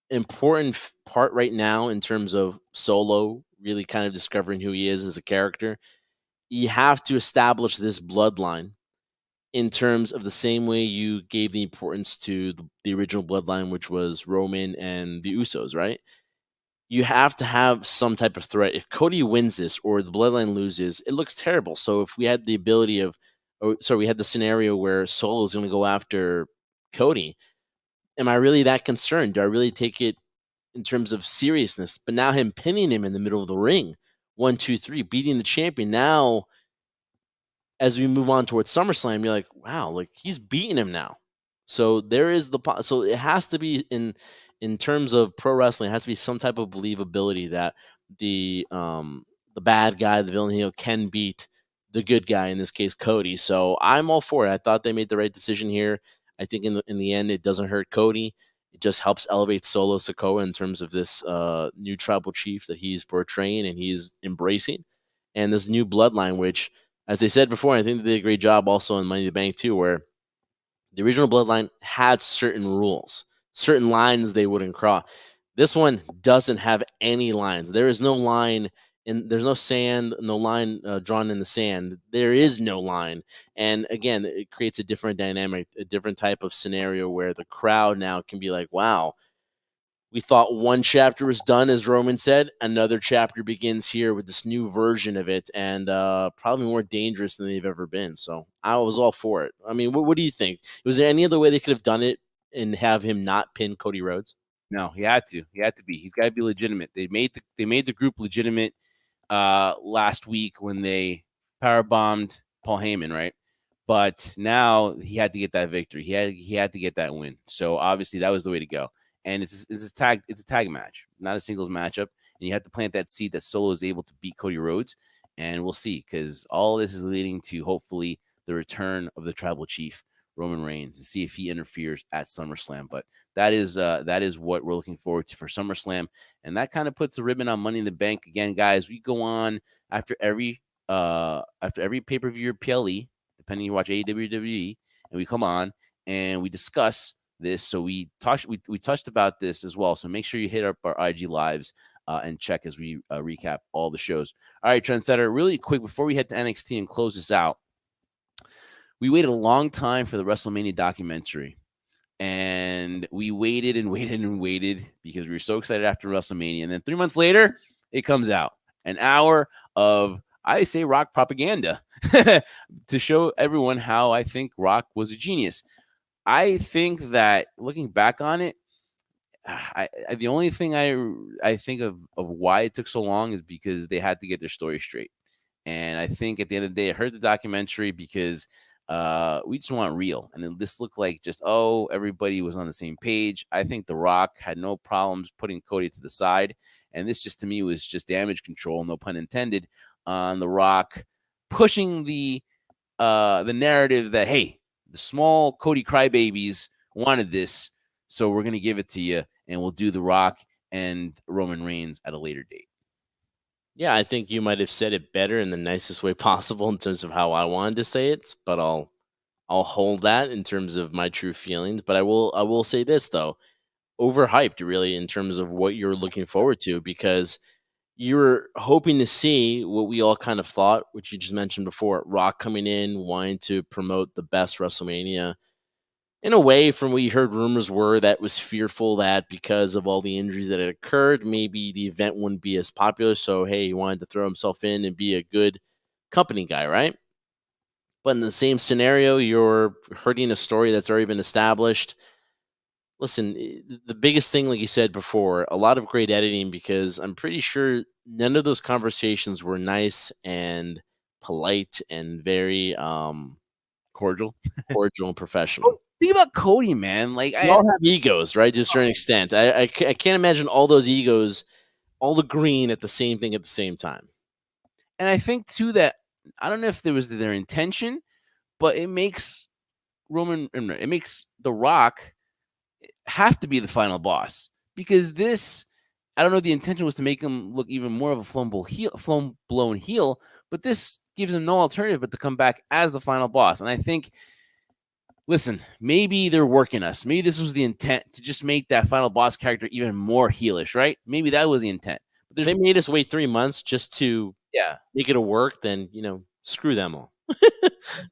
important part right now in terms of Solo really kind of discovering who he is as a character. You have to establish this bloodline in terms of the same way you gave the importance to the original bloodline, which was Roman and the Usos, right? You have to have some type of threat. If Cody wins this or the bloodline loses, it looks terrible. So if we had the ability of, we had the scenario where Solo is going to go after Cody, am I really that concerned? Do I really take it in terms of seriousness? But now him pinning him in the middle of the ring, 1, 2, 3, beating the champion. Now, as we move on towards SummerSlam, you're like, wow, like he's beating him now. So there is so it has to be in terms of pro wrestling, it has to be some type of believability that the bad guy, the villain heel, can beat the good guy, in this case Cody. So I'm all for it. I thought they made the right decision here. I think in the end, it doesn't hurt Cody. It just helps elevate Solo Sikoa in terms of this new tribal chief that he's portraying and he's embracing, and this new bloodline, which, as they said before, I think they did a great job also in Money in the Bank too, where the original bloodline had certain rules, certain lines they wouldn't cross. This one doesn't have any lines. There is no line, and there's no sand, no line drawn in the sand. There is no line, and again, it creates a different dynamic, a different type of scenario where the crowd now can be like, "Wow, we thought one chapter was done," as Roman said. Another chapter begins here with this new version of it, and probably more dangerous than they've ever been. So I was all for it. I mean, what do you think? Was there any other way they could have done it and have him not pin Cody Rhodes? No, he had to. He had to be. He's got to be legitimate. They made the group legitimate last week when they power bombed Paul Heyman, right? But now he had to get that victory. He had to get that win. So obviously that was the way to go. And it's a tag match, not a singles matchup. And you have to plant that seed that Solo is able to beat Cody Rhodes. And we'll see, because all this is leading to hopefully the return of the tribal chief, Roman Reigns, and see if he interferes at SummerSlam. But that is what we're looking forward to for SummerSlam. And that kind of puts the ribbon on Money in the Bank. Again, guys, we go on after every pay-per-view or PLE, depending you watch AEW or WWE, and we come on and we discuss this. So we touched about this as well. So make sure you hit up our IG lives and check as we recap all the shows. All right, Trendsetter, really quick before we head to NXT and close this out. We waited a long time for the WrestleMania documentary. And we waited and waited and waited because we were so excited after WrestleMania. And then 3 months later, it comes out. An hour of, I say, Rock propaganda to show everyone how I think Rock was a genius. I think that looking back on it, the only thing I think of why it took so long is because they had to get their story straight. And I think at the end of the day, I heard the documentary because we just want real. And then this looked like just, everybody was on the same page. I think The Rock had no problems putting Cody to the side. And this just, to me, was just damage control, no pun intended, on The Rock pushing the narrative that, hey, the small Cody crybabies wanted this, so we're going to give it to you, and we'll do The Rock and Roman Reigns at a later date. Yeah, I think you might have said it better in the nicest way possible in terms of how I wanted to say it, but I'll hold that in terms of my true feelings. But I will say this though, overhyped really in terms of what you're looking forward to, because you're hoping to see what we all kind of thought, which you just mentioned before, Rock coming in, wanting to promote the best WrestleMania. In a way, from what you heard, rumors were that was fearful that because of all the injuries that had occurred, maybe the event wouldn't be as popular. So, hey, he wanted to throw himself in and be a good company guy, right? But in the same scenario, you're hurting a story that's already been established. Listen, the biggest thing, like you said before, a lot of great editing, because I'm pretty sure none of those conversations were nice and polite and very Cordial. cordial and professional. Think about Cody, man. Like, We all have egos, right? To a certain extent. I can't imagine all those egos all agreeing at the same thing at the same time. and I think too that I don't know if there was their intention, but it makes it makes The Rock have to be the final boss, because this, I don't know, the intention was to make him look even more of a flown blown heel, but this gives him no alternative but to come back as the final boss. And I think, listen, maybe they're working us. Maybe this was the intent, to just make that final boss character even more heelish, right? Maybe that was the intent. But they made us wait 3 months just to make it a work, then, screw them all.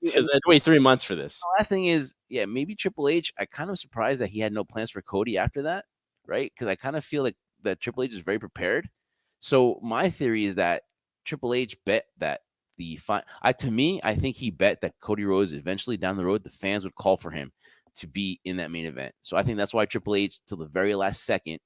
Because I'd wait 3 months for this. The last thing is, maybe Triple H, I kind of surprised that he had no plans for Cody after that, right? Because I kind of feel like that Triple H is very prepared. So my theory is that Triple H bet that I think he bet that Cody Rhodes eventually down the road, the fans would call for him to be in that main event. So I think that's why Triple H, till the very last second,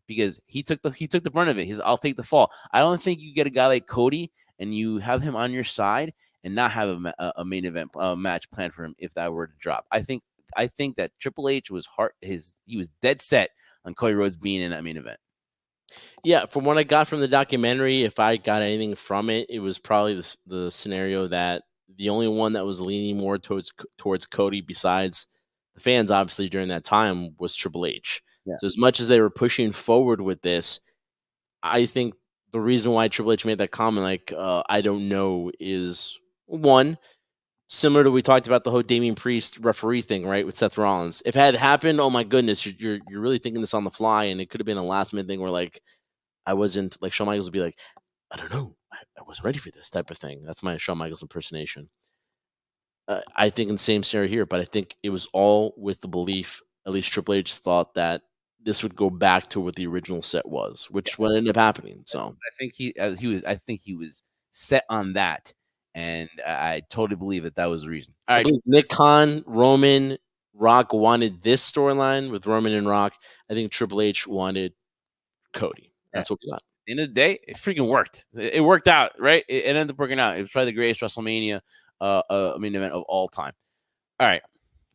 because he took the brunt of it. I'll take the fall. I don't think you get a guy like Cody and you have him on your side and not have a main event match planned for him if that were to drop. I think that Triple H was he was dead set on Cody Rhodes being in that main event. Yeah, from what I got from the documentary, if I got anything from it, it was probably the scenario that the only one that was leaning more towards Cody, besides the fans, obviously during that time, was Triple H. Yeah. So as much as they were pushing forward with this, I think the reason why Triple H made that comment, like I don't know, is one similar to we talked about the whole Damian Priest referee thing, right, with Seth Rollins. If it had happened, oh my goodness, you're really thinking this on the fly, and it could have been a last minute thing where like I wasn't like Shawn Michaels would be like, I don't know, I wasn't ready for this type of thing. That's my Shawn Michaels impersonation. I think in the same scenario here, but I think it was all with the belief, at least Triple H thought that this would go back to what the original set was, which what ended up happening. So I think he was set on that, and I totally believe that was the reason. All I right, believe Nick Khan, Roman, Rock wanted this storyline with Roman and Rock. I think Triple H wanted Cody. That's what we got. At the end of the day, it freaking worked. It worked out, right? It ended up working out. It was probably the greatest WrestleMania main event of all time. All right,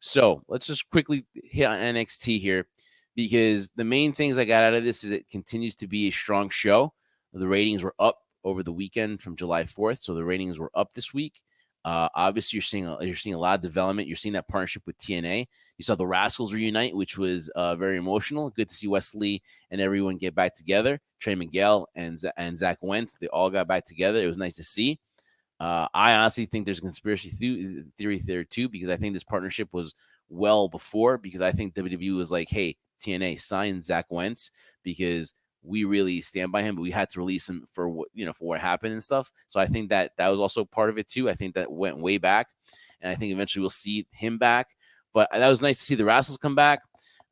so let's just quickly hit on NXT here, because the main things I got out of this is it continues to be a strong show. The ratings were up over the weekend from July 4th, so the ratings were up this week. Obviously, you're seeing a lot of development. You're seeing that partnership with TNA. You saw the Rascals reunite, which was very emotional. Good to see Wesley and everyone get back together. Trey Miguel and Zach Wentz, they all got back together. It was nice to see. I honestly think there's a conspiracy theory there too, because I think this partnership was well before, because I think WWE was like, hey, TNA, sign Zach Wentz, because we really stand by him, but we had to release him for what happened and stuff. So I think that was also part of it too. I think that went way back, and I think eventually we'll see him back. But that was nice to see the Rascals come back,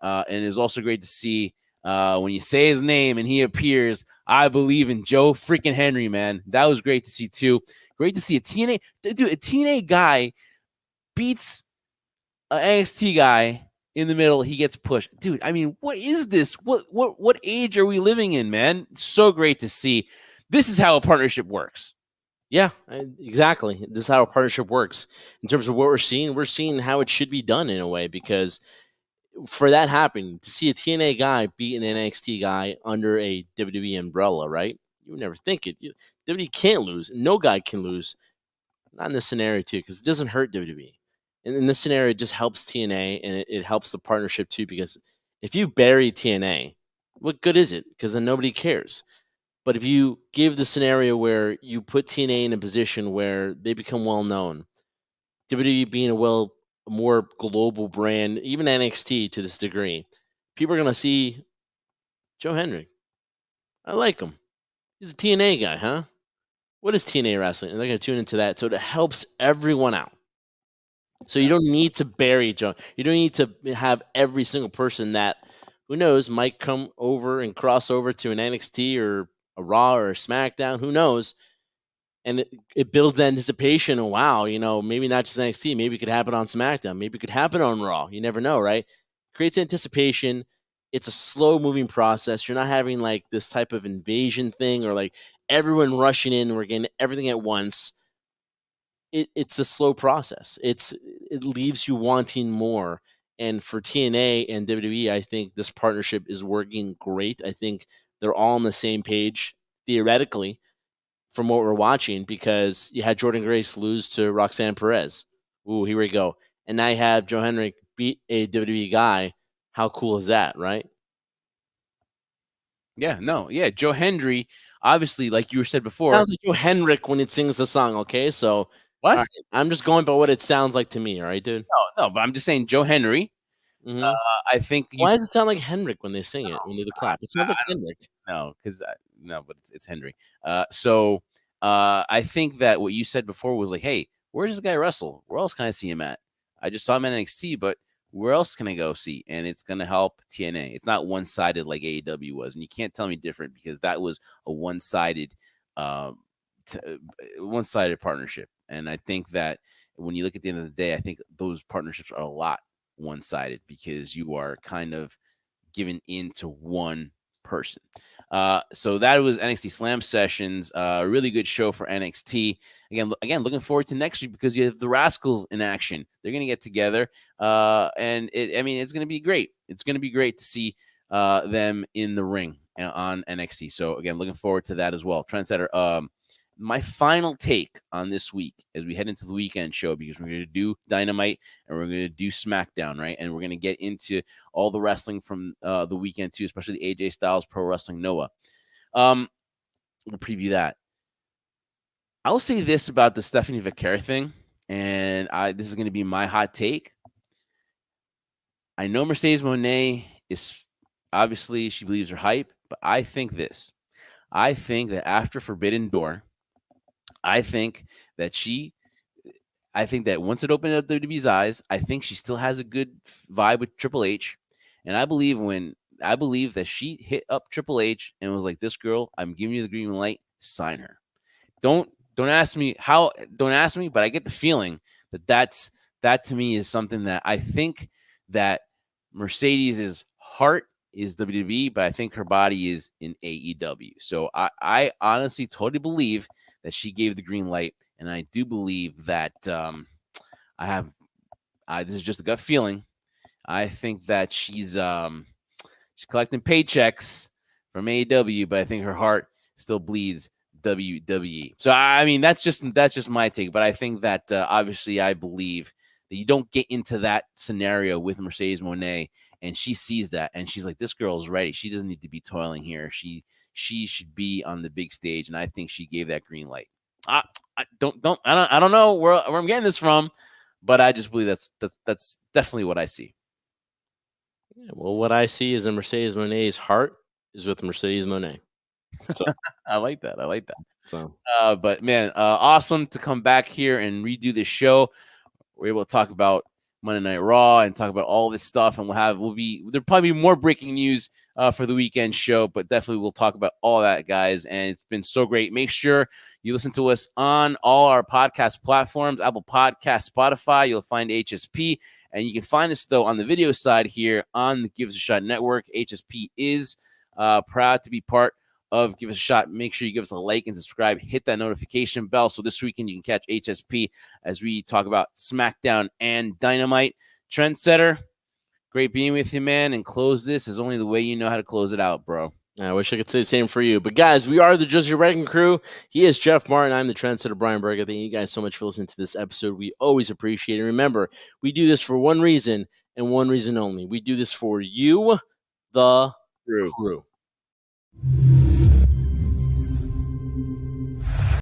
and it was also great to see when you say his name and he appears. I believe in Joe freaking Henry, man. That was great to see too. Great to see a TNA guy beats an NXT guy in the middle. He gets pushed. Dude, I mean, what is this? What age are we living in, man? So great to see. This is how a partnership works. Yeah, exactly. This is how a partnership works. In terms of what we're seeing how it should be done in a way, because for that happening, to see a TNA guy beat an NXT guy under a WWE umbrella, right? You would never think it. WWE can't lose. No guy can lose. Not in this scenario, too, because it doesn't hurt WWE. And in this scenario, it just helps TNA, and it helps the partnership, too, because if you bury TNA, what good is it? Because then nobody cares. But if you give the scenario where you put TNA in a position where they become well known, WWE being a more global brand, even NXT to this degree, people are going to see Joe Hendry. I like him. He's a TNA guy, huh? What is TNA wrestling? And they're going to tune into that. So it helps everyone out. So you don't need to bury Joe. You don't need to have every single person that, who knows, might come over and cross over to an NXT or a Raw or a SmackDown. Who knows? And it builds the anticipation. And wow, maybe not just NXT. Maybe it could happen on SmackDown. Maybe it could happen on Raw. You never know, right? Creates anticipation. It's a slow moving process. You're not having like this type of invasion thing or like everyone rushing in. We're getting everything at once. It's a slow process. It leaves you wanting more. And for TNA and WWE, I think this partnership is working great. I think they're all on the same page theoretically from what we're watching, because you had Jordan Grace lose to Roxanne Perez. Ooh, here we go. And now you have Joe Hendrick beat a WWE guy. How cool is that, right? Yeah, no, yeah. Joe Hendry, obviously, like you said before. Sounds like Joe Hendrick when it sings the song, okay? So What? right, I'm just going by what it sounds like to me, all right, dude? No, but I'm just saying Joe Henry. Mm-hmm. I think you. Why does it sound like Hendrick when they sing it, when they do the clap? It sounds like Hendrick. No, because no, but it's Henry. I think that what you said before was like, hey, where's this guy wrestle? Where else can I see him at? I just saw him in NXT, but where else can I go see? And it's gonna help TNA. It's not one sided like AEW was, and you can't tell me different, because that was a one sided, one-sided partnership. And I think that when you look at the end of the day, I think those partnerships are a lot one-sided, because you are kind of given into one person. So that was NXT Slam Sessions. A really good show for NXT. Again, looking forward to next week, because you have the Rascals in action. They're going to get together, and it's going to be great. It's going to be great to see them in the ring on NXT. So again, looking forward to that as well. Trendsetter. My final take on this week as we head into the weekend show, because we're going to do Dynamite and we're going to do SmackDown, right? And we're going to get into all the wrestling from the weekend too, especially the AJ Styles Pro Wrestling Noah. We'll preview that. I'll say this about the Stephanie Vaquer thing, and this is going to be my hot take. I know Mercedes Moné is obviously, she believes her hype, but I think this. I think that after Forbidden Door, I think that once it opened up WWE's eyes, I think she still has a good vibe with Triple H. And I believe that she hit up Triple H and was like, "This girl, I'm giving you the green light, sign her." Don't ask me how, but I get the feeling that to me is something that I think that Mercedes' heart is WWE, but I think her body is in AEW. So I honestly totally believe that she gave the green light, and I do believe that this is just a gut feeling. I think that she's collecting paychecks from AEW, but I think her heart still bleeds WWE. So I mean, that's just my take. But I think that obviously I believe that you don't get into that scenario with Mercedes Moné, and she sees that and she's like, "This girl's ready. She doesn't need to be toiling here. She should be on the big stage." And I think she gave that green light. I don't know where I'm getting this from, but I just believe that's definitely what I see. Yeah, well, what I see is that Mercedes Moné's heart is with Mercedes Moné. So, I like that. So, but man, awesome to come back here and redo this show. We're able to talk about Monday Night Raw and talk about all this stuff, and there'll probably be more breaking news for the weekend show, but definitely we'll talk about all that, guys. And it's been so great. Make sure you listen to us on all our podcast platforms, Apple Podcasts, Spotify. You'll find HSP, and you can find us though on the video side here on the Give Us a Shot Network. HSP is proud to be part of Give Us a Shot. Make sure you give us a like and subscribe. Hit that notification bell so this weekend you can catch HSP as we talk about SmackDown and Dynamite. Trendsetter, great being with you, man. And close this is only the way you know how to close it out, bro. I wish I could say the same for you. But guys, we are the Jersey Wrecking Crew. He is Jeff Martin. I'm the Trendsetter Brian Berger. Thank you guys so much for listening to this episode. We always appreciate it. Remember, we do this for one reason and one reason only. We do this for you, the crew.